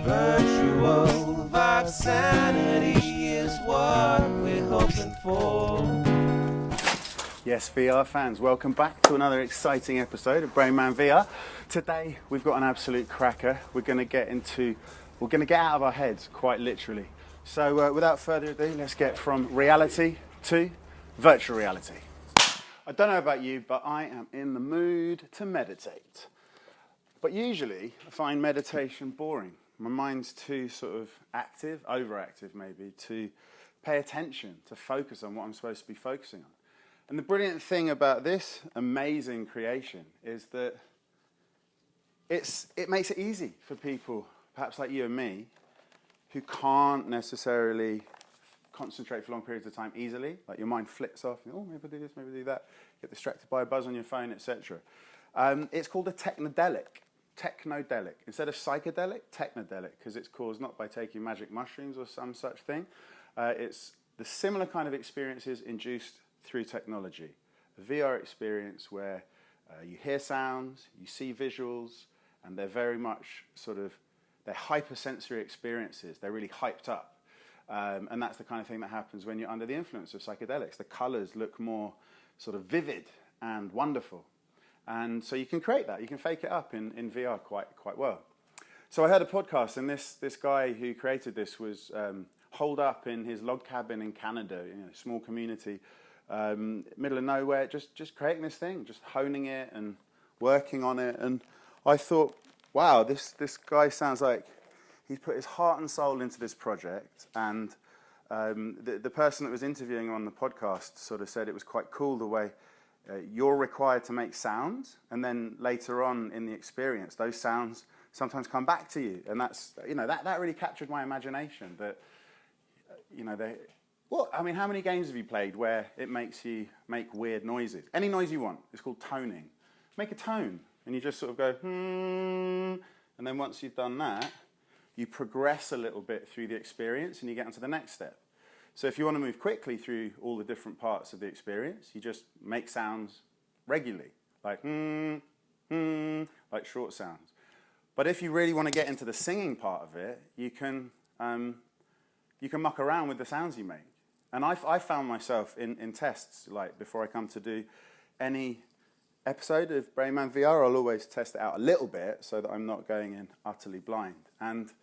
Virtual vibe sanity is what we're hoping for. Yes, VR fans, welcome back to another exciting episode of Brain Man VR. Today we've got an absolute cracker. We're going to get out of our heads, quite literally. So without further ado, let's get from reality to virtual reality. I don't know about you, but I am in the mood to meditate. But usually I find meditation boring. My mind's too sort of active, overactive maybe, to pay attention, to focus on what I'm supposed to be focusing on. And the brilliant thing about this amazing creation is that it makes it easy for people, perhaps like you and me, who can't necessarily concentrate for long periods of time easily. Like your mind flits off, oh, maybe do this, maybe do that, get distracted by a buzz on your phone, etc. It's called a technodelic. Instead of psychedelic, technodelic, because it's caused not by taking magic mushrooms or some such thing. It's the similar kind of experiences induced through technology. A VR experience where you hear sounds, you see visuals, and they're very much they're hypersensory experiences. They're really hyped up. And that's the kind of thing that happens when you're under the influence of psychedelics. The colors look more sort of vivid and wonderful. And so you can create that. You can fake it up in VR quite well. So I heard a podcast, and this guy who created this was holed up in his log cabin in Canada, a small community, middle of nowhere, just creating this thing, just honing it and working on it. And I thought, wow, this guy sounds like he's put his heart and soul into this project. And the person that was interviewing on the podcast sort of said it was quite cool the way you're required to make sounds, and then later on in the experience, those sounds sometimes come back to you, and that's that really captured my imagination. That how many games have you played where it makes you make weird noises? Any noise you want. It's called toning. Make a tone, and you just sort of go and then once you've done that, you progress a little bit through the experience, and you get onto the next step. So if you want to move quickly through all the different parts of the experience, you just make sounds regularly, like like short sounds. But if you really want to get into the singing part of it, you can muck around with the sounds you make. And I found myself in tests, like before I come to do any episode of Brain Man VR, I'll always test it out a little bit so that I'm not going in utterly blind. And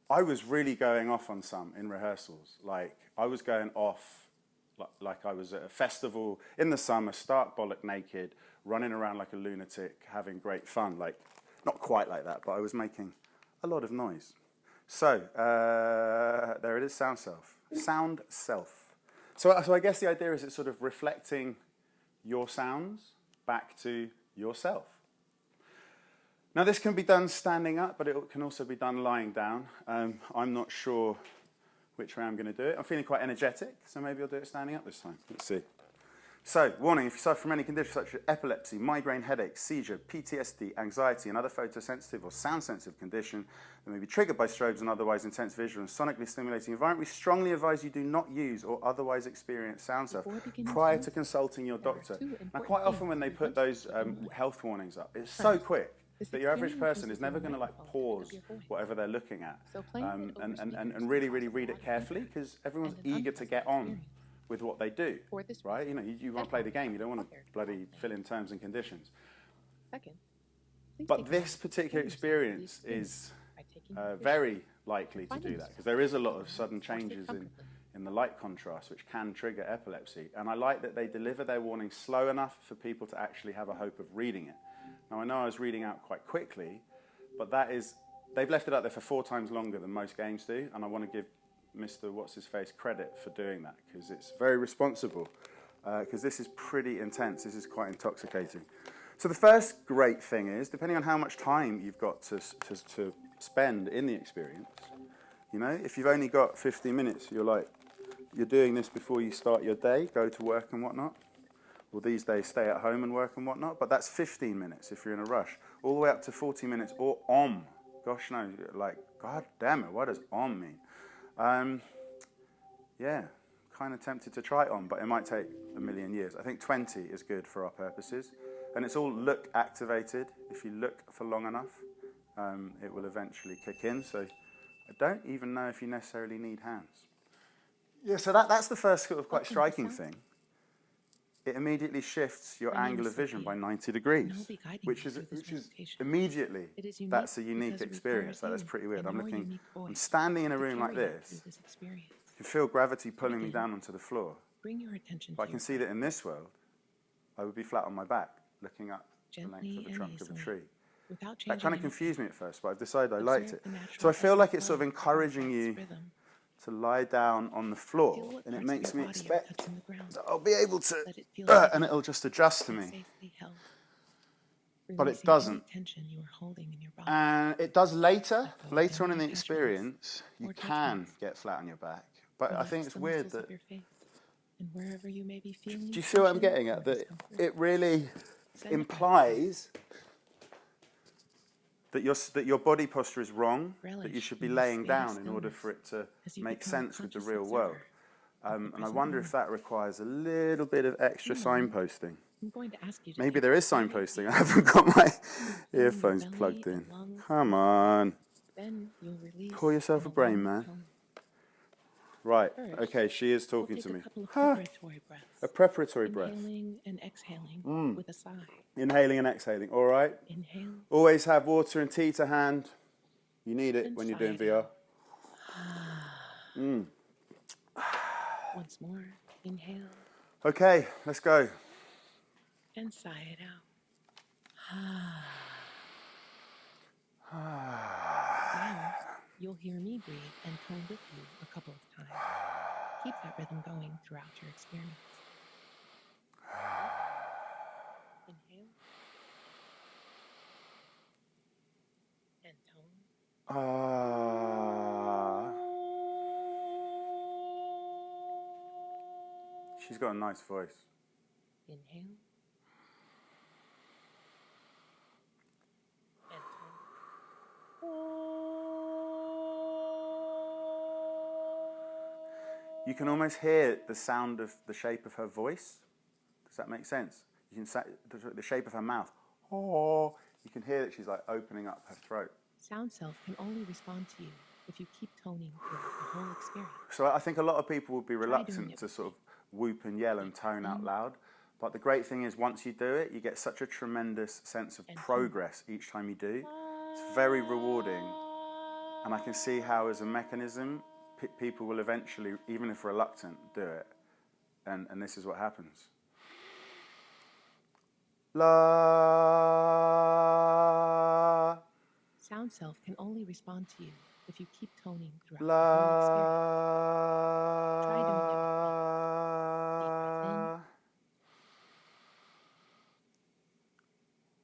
I was really going off on some in rehearsals. Like, I was going off like I was at a festival in the summer, stark bollock naked, running around like a lunatic, having great fun. Like, not quite like that, but I was making a lot of noise. So, there it is, sound self. Sound self. So I guess the idea is it's sort of reflecting your sounds back to yourself. Now, this can be done standing up, but it can also be done lying down. I'm not sure which way I'm going to do it. I'm feeling quite energetic, so maybe I'll do it standing up this time. Let's see. So, warning, if you suffer from any conditions such as epilepsy, migraine, headache, seizure, PTSD, anxiety, and other photosensitive or sound-sensitive condition that may be triggered by strobes and otherwise intense visual and sonically stimulating environment, we strongly advise you do not use or otherwise experience sound self prior to consulting your doctor. Now, quite often when they put those health warnings up, it's so quick that your average person is never going to pause whatever they're looking at and really read it carefully, because everyone's eager to get on with what they do, right? You want to play the game. You don't want to bloody fill in terms and conditions. But this particular experience is very likely to do that, because there is a lot of sudden changes in the light contrast, which can trigger epilepsy. And I like that they deliver their warning slow enough for people to actually have a hope of reading it. Now, I know I was reading out quite quickly, but they've left it up there for 4 times longer than most games do, and I want to give Mr. What's-His-Face credit for doing that, because it's very responsible, because this is pretty intense. This is quite intoxicating. So the first great thing is, depending on how much time you've got to spend in the experience, if you've only got 15 minutes, you're doing this before you start your day, go to work and whatnot. Well, these days, stay at home and work and whatnot, but that's 15 minutes if you're in a rush, all the way up to 40 minutes, or Om. Gosh, no, God damn it, what does Om mean? Kind of tempted to try Om, but it might take a million years. I think 20 is good for our purposes, and it's all look activated. If you look for long enough, it will eventually kick in, so I don't even know if you necessarily need hands. Yeah, so that's the first sort of quite striking thing. It immediately shifts your angle of vision by 90 degrees, which is immediately, that's a unique experience. That's pretty weird. I'm standing in a room like this. I can feel gravity pulling me down onto the floor. But I can see that in this world, I would be flat on my back, looking up the length of the trunk of a tree. That kind of confused me at first, but I've decided I liked it. So I feel like it's sort of encouraging you to lie down on the floor, and it makes me expect that I'll be able to, and it'll just adjust to me. But it doesn't. And it does later on in the experience, you can get flat on your back. But I think it's weird that, do you see what I'm getting at? That it really implies that your body posture is wrong, that you should be laying down in order for it to make sense with the real world. And I wonder if that requires a little bit of extra signposting. Maybe there is signposting. I haven't got my earphones plugged in. Come on. Call yourself a brain man. Right, okay, she is talking to me. A preparatory breath. Inhaling and exhaling with a sigh. Inhaling and exhaling, all right? Inhale. Always have water and tea to hand. You need it when you're doing VR. Once more, inhale. Okay, let's go. And sigh it out. Now, you'll hear me breathe and tone with you a couple of times. Keep that rhythm going throughout your experience. Inhale. And tone. She's got a nice voice. Inhale. And tone. You can almost hear the sound of the shape of her voice. Does that make sense? You can say the shape of her mouth. Oh, you can hear that she's like opening up her throat. Sound self can only respond to you if you keep toning throughout the whole experience. So I think a lot of people would be reluctant to sort of whoop and yell and tone out loud. But the great thing is once you do it, you get such a tremendous sense of progress each time you do. It's very rewarding. And I can see how as a mechanism, people will eventually, even if reluctant, do it. And this is what happens. La. Sound self can only respond to you if you keep toning throughout La. the whole experience. Try doing it with me. Deep breath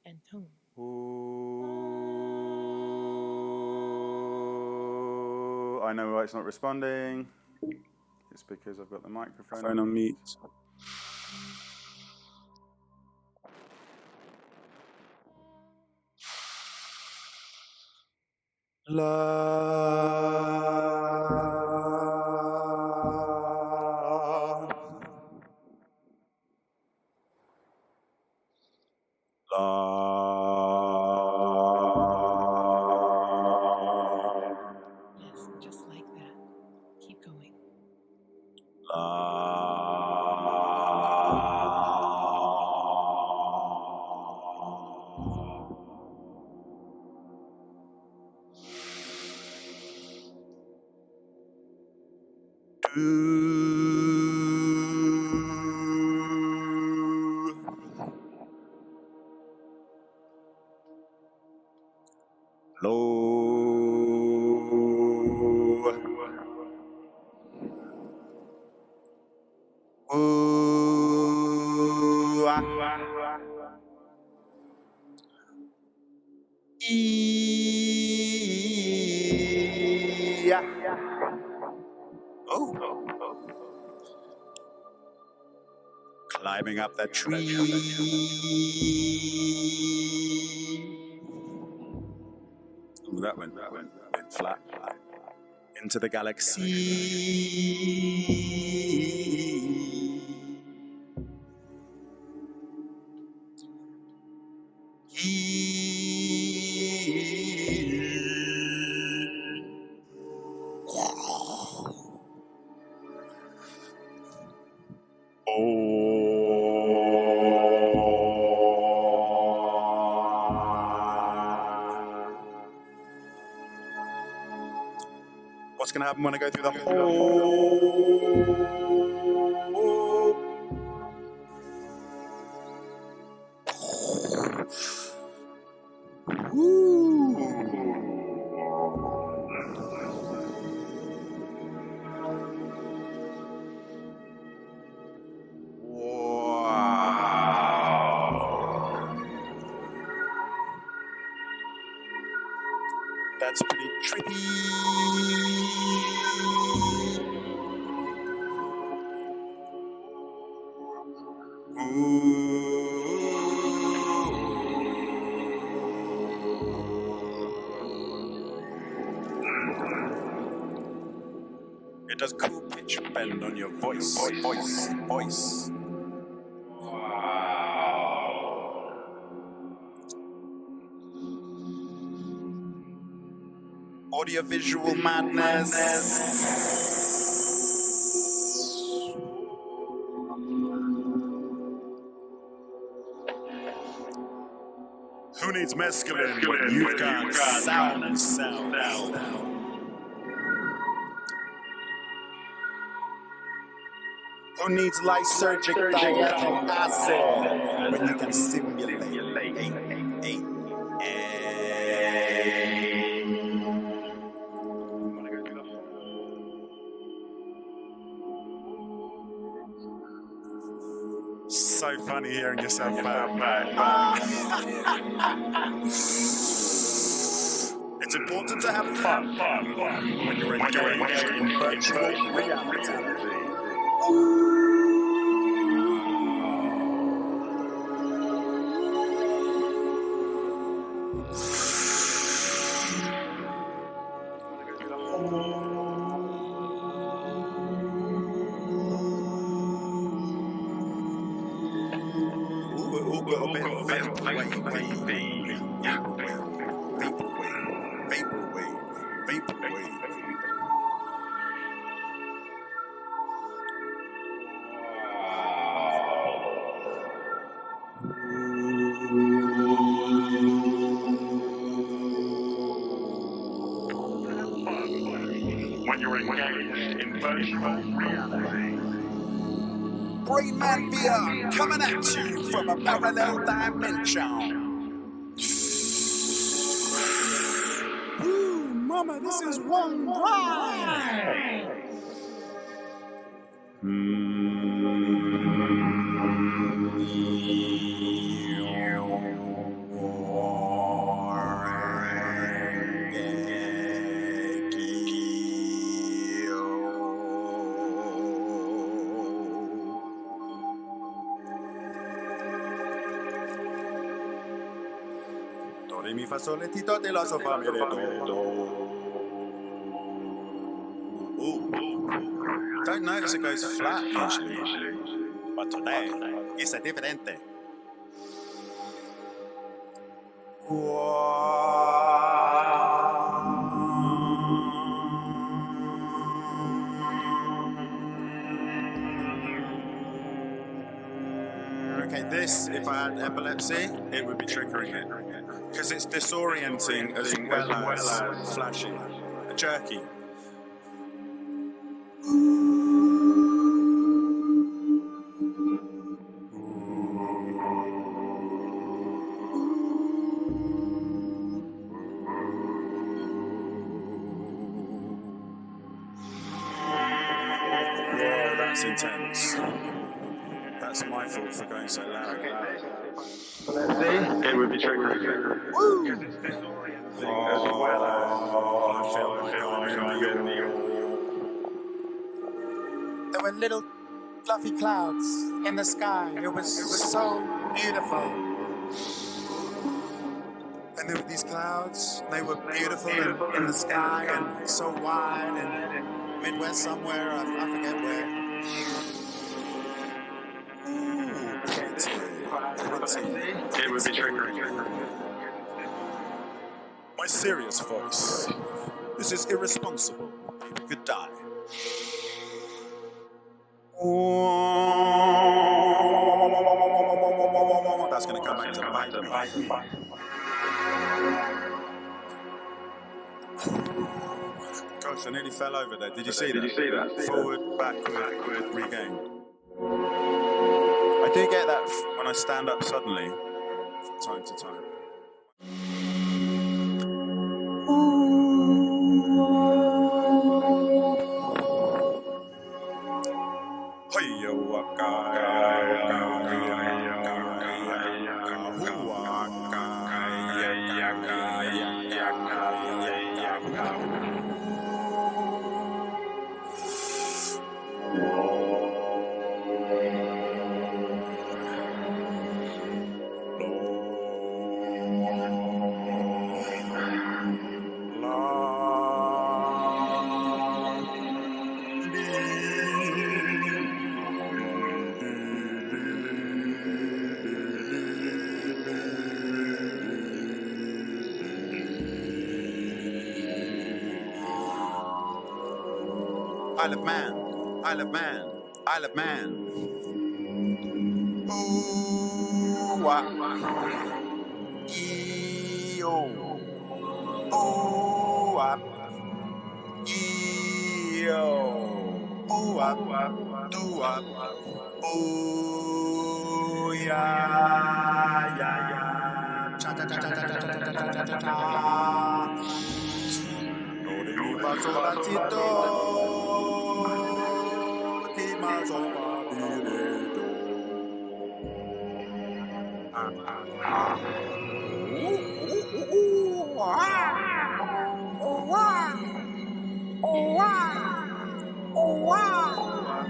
in and tone. Ooh. I know why it's not responding. It's because I've got the microphone on mute. Yes, just like that. Keep going. Climbing up that tree. Ooh, that went a bit flat. Into the galaxy. What's going to happen when I go through the hole? That's pretty trippy. It does cool pitch bend on your voice. Audiovisual madness. Who needs mescaline when you've got sound? Who needs lysergic acid when you can simulate? So funny hearing yourself back. It's important to have fun when you're engaged in virtual reality. When you're engaged in virtual reality. Brain Man VR coming at you from a parallel dimension. Ooh, mama, this is one ride. Do, re, mi, fa, sol, ti, do, de, la, so, fa, mi, re, do. Don't notice it goes flat usually, but today it's a different. Okay, this, if I had epilepsy, it would be triggering it. Because it's disorienting as well as flashy, jerky. That's intense. That's my fault for going so loud. Let's see. It would be triggering. Woo! Because it's disorienting as well as I feel like I'm in the There were little fluffy clouds in the sky. It was so beautiful. And there were these clouds. They were beautiful in the sky and so wide and Midwest somewhere. I forget where. it would be triggering. My serious voice. This is irresponsible. People could die. That's going to come back to bite me. Gosh, I nearly fell over there. Did you see Did you that? see that? Forward, backward, regain. I do get that when I stand up suddenly, from time to time. Isle of Man, Isle of Man, Isle of Man. Ooh, ah. Ee-oh. Ooh, ah. Ee-oh. Ooh, ah. Doo, ah. Ooh, yeah, yeah, yeah. Cha-cha-cha-cha-cha-cha-cha-cha-cha-cha. Do, re, mi, fa, sol, la, si, do. Ti, ma, sol, fa, mi, re, do. Ah, ah, ah. Ooh, ah. Oh, ah. Oh, ah. Oh, ah.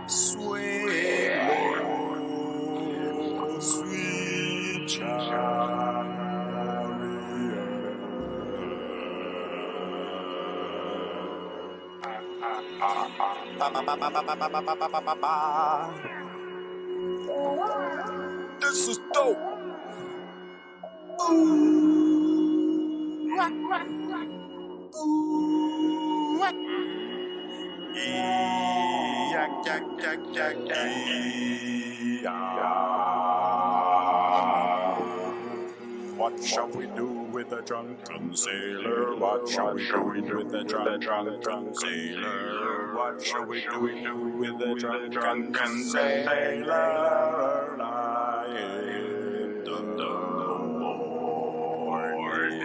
Sweet This is dope. What shall we do with a drunken sailor? What shall we do with a drunken sailor? What shall we do with a drunken sailor lying in the morning?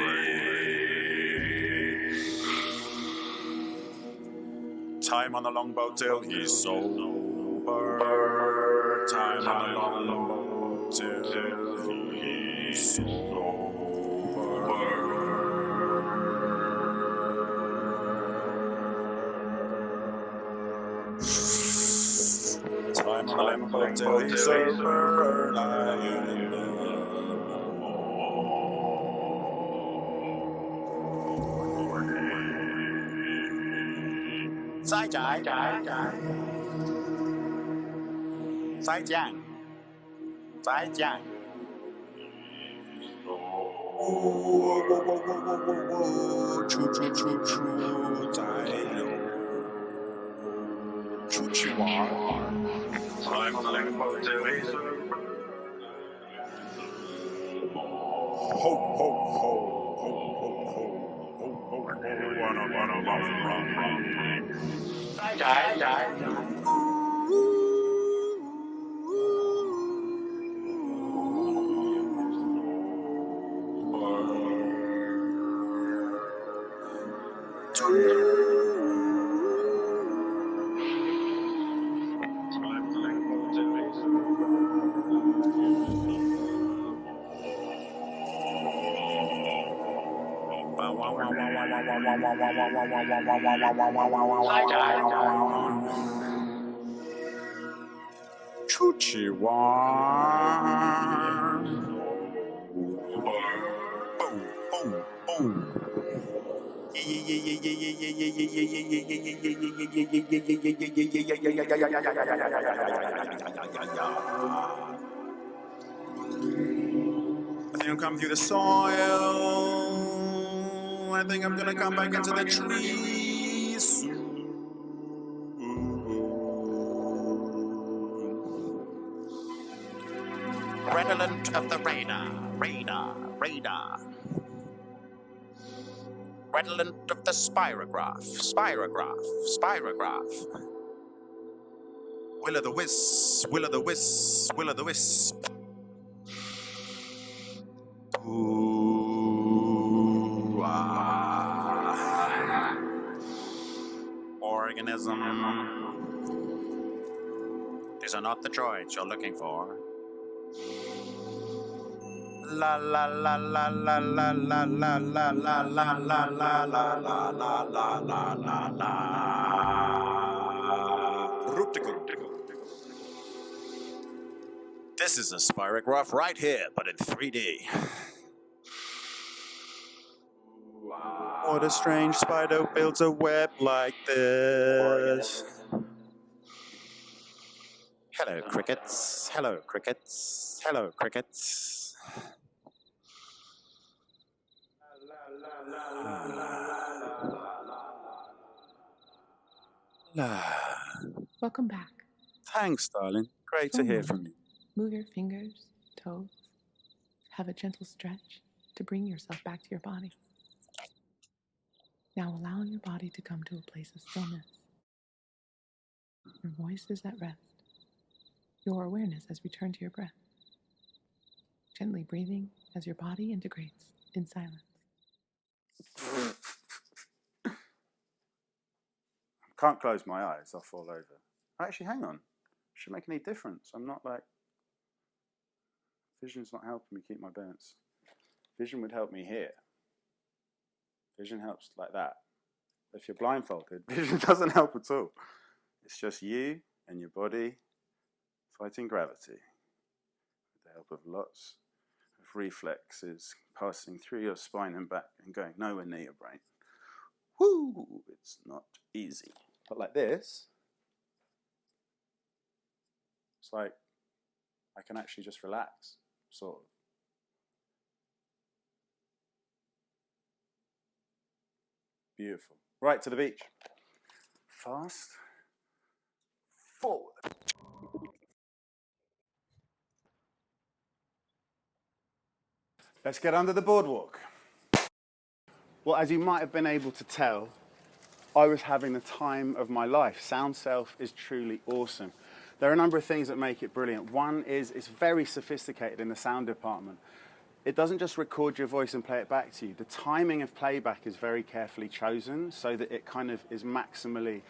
Time on the longboat till he's sober. Time on the longboat till he's sober. Time on the longboat till he's sober. Lying in the morning. Sai trái. Sai chàng. Sai chàng. Choo choo choo choo. Sai liu. Choo choo war. Time on the longboat till he's sober. Ho ho ho. Ho ho ho. Ho ho ho. Run. Sai trái. I think I'm coming through the soil. I think I'm gonna come back into the trees. Redolent of the radar, radar. Redolent of the spirograph. Will o' the wisp, will o' the wisp, will o' the wisp. Ooh, ah. Organism. These are not the droids you're looking for. La la la la la la la la la la la la la la la la la la la. This is a spirograph right here, but in 3D. What a strange spider builds a web like this. Hello, crickets. Hello, crickets. Hello, crickets. Welcome back. Thanks, darling. Great to hear from you. Move your fingers, toes. Have a gentle stretch to bring yourself back to your body. Now allow your body to come to a place of stillness. Your voice is at rest. Your awareness has returned to your breath. Gently breathing as your body integrates in silence. Can't close my eyes, I'll fall over. Actually, hang on. Should make any difference. I'm not like... Vision's not helping me keep my balance. Vision would help me here. Vision helps like that. If you're blindfolded, vision doesn't help at all. It's just you and your body fighting gravity with the help of lots of reflexes passing through your spine and back and going nowhere near your brain. Woo! It's not easy. But like this, it's like I can actually just relax, sort of. Beautiful. Right to the beach. Fast. Forward. Let's get under the boardwalk. Well, as you might have been able to tell, I was having the time of my life. Sound Self is truly awesome. There are a number of things that make it brilliant. One is it's very sophisticated in the sound department. It doesn't just record your voice and play it back to you. The timing of playback is very carefully chosen so that it kind of is maximally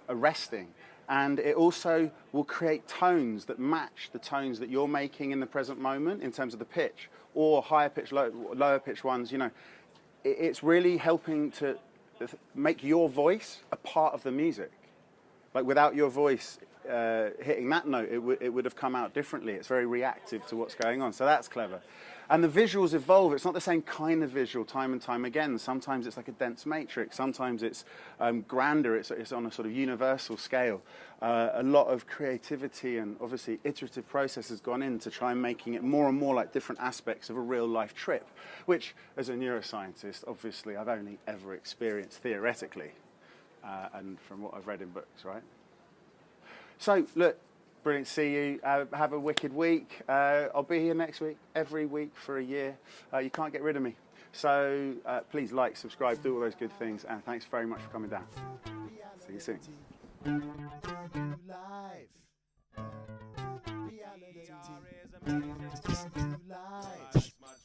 arresting. And it also will create tones that match the tones that you're making in the present moment in terms of the pitch, or higher pitch, lower pitch ones. You know, it's really helping to make your voice a part of the music. Like without your voice hitting that note, it would have come out differently. It's very reactive to what's going on, so that's clever. And the visuals evolve. It's not the same kind of visual time and time again. Sometimes it's like a dense matrix. Sometimes it's grander. It's on a sort of universal scale. A lot of creativity and obviously iterative process has gone in to try and making it more and more like different aspects of a real life trip, which as a neuroscientist, obviously I've only ever experienced theoretically and from what I've read in books, right? So, look, brilliant to see you. Have a wicked week. I'll be here next week, every week for a year. You can't get rid of me. So please like, subscribe, do all those good things, and thanks very much for coming down. See you soon. Much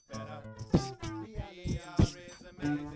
better. VR is amazing.